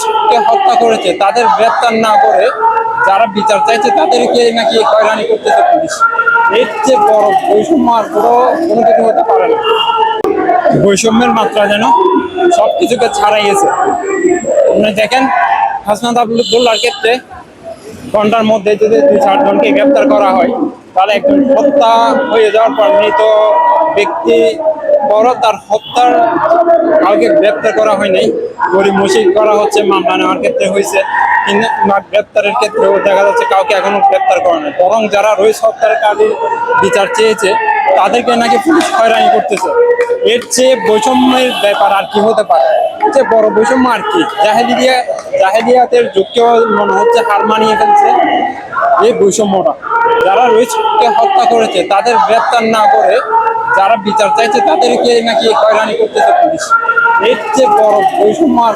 রইসকে হত্যা করেছে তাদের গ্রেপ্তার না করে যারা বিচার চাইছে তাদেরকে নাকি হয়রানি করতেছে পুলিশ। এর চেয়ে বড় বৈষম্য আর কোনো কিছু হতে পারে না। বৈষম্যের মাত্রা যেন সবকিছুকে ছাড়াইয়েছে। আপনি দেখেন হাসনাত আবদুল্লাহর ক্ষেত্রে ঘন্টার মধ্যে যদি 2-4 জনকে গ্রেপ্তার করা হয়, তাহলে একজন হত্যা হয়ে যাওয়ার পর মৃত ব্যক্তি পর তার হত্যার কাউকে গ্রেপ্তার করা হয় নাই, গড়িমসি করা হচ্ছে, মামলা নেওয়ার ক্ষেত্রে হয়েছে, কিন্তু গ্রেপ্তারের ক্ষেত্রেও দেখা যাচ্ছে কাউকে এখনো গ্রেপ্তার করা নাই। বরং যারা রইস হত্যার কাজে বিচার চেয়েছে তাদেরকে নাকি পুলিশ হয়রানি করতেছে। এর চেয়ে বৈষম্যের ব্যাপার আর কি হতে পারে? এর চেয়ে বড় বৈষম্য আর কি? জাহেলিয়াতের যুগকেও মনে হচ্ছে হার মানিয়ে ফেলছে এই বৈষম্যটা। যারা রইসকে হত্যা করেছে তাদের গ্রেপ্তার না করে যারা বিচার চাইছে তাদেরকে নাকি হয়রানি করতেছে পুলিশ। এর চেয়ে বড় বৈষম্য আর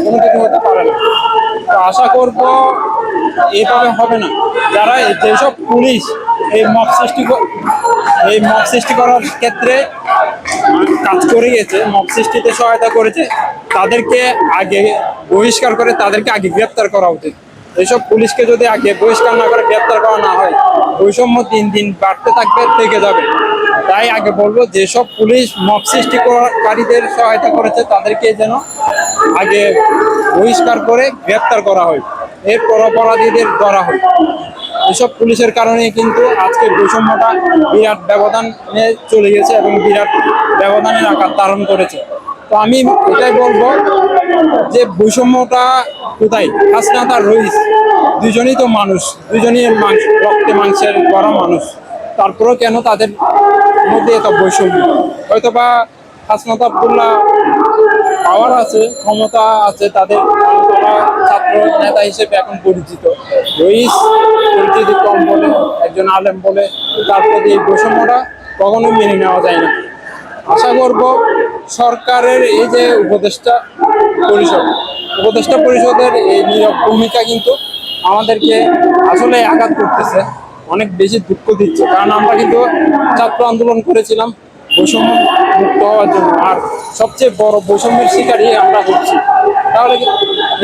কোনো কিছু হতে পারে না। তো আশা করব এইভাবে হবে না। যারা যেসব পুলিশ এই মব সৃষ্টি করার ক্ষেত্রে কাজ করে গেছে, মব সৃষ্টিতে সহায়তা করেছে, তাদেরকে আগে বহিষ্কার করে তাদেরকে আগে গ্রেপ্তার করা উচিত। এইসব পুলিশকে যদি আগে বহিষ্কার না করে গ্রেপ্তার করা না হয়, বৈষম্য দিন দিন বাড়তে থাকবে, থেকে যাবে। তাই আগে বলবো যেসব পুলিশ মব সৃষ্টিকারীদের সহায়তা করেছে তাদেরকে যেন আগে বহিষ্কার করে গ্রেপ্তার করা হয়, এরপর অপরাধীদের ধরা হয়। এসব পুলিশের কারণে কিন্তু আজকে বৈষম্যটা বিরাট ব্যবধানে চলে গেছে এবং বিরাট ব্যবধানের আকার ধারণ করেছে। তো আমি এটাই বলবো যে বৈষম্যটা কোথায়? হাসনাত আর রইস দুজনই তো মানুষ, দুজনই রক্তে মাংসের গড়া মানুষ, তারপরেও কেন তাদের মধ্যে এত বৈষম্য? হয়তোবা হাসনাত আবদুল্লাহ পাওয়ার আছে, ক্ষমতা আছে তাদের, তারা ছাত্র নেতা হিসেবে এখন পরিচিত। রইস পরিচিতি কম বলে, একজন আলেম বলে তার প্রতি এই বৈষম্যটা কখনোই মেনে নেওয়া যায় না। আশা করব সরকারের এই যে উপদেষ্টা পরিষদের এই নীরব ভূমিকা কিন্তু আমাদেরকে আসলে আঘাত করতেছে, অনেক বেশি দুঃখ দিচ্ছে। কারণ আমরা কিন্তু ছাত্র আন্দোলন করেছিলাম বৈষম্য মুক্ত হওয়ার জন্য, আর সবচেয়ে বড় বৈষম্যের শিকারই আমরা হচ্ছি। তাহলে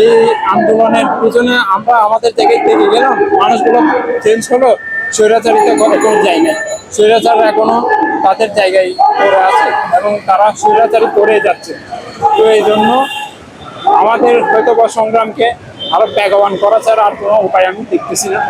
এই আন্দোলনের পিছনে আমরা আমাদের জায়গায় থেকে গেলাম, মানুষগুলো চেঞ্জ হলো, স্বৈরাচারিতা কোনো যায় না, স্বৈরাচার এখনো তাদের জায়গায় পড়ে আছে এবং তারা স্বৈরাচারী করে যাচ্ছে। তো এই জন্য আমাদের হয়তো বা সংগ্রামকে আরো বেগবান করা ছাড়া আর কোনো উপায় আমি দেখতেছি না।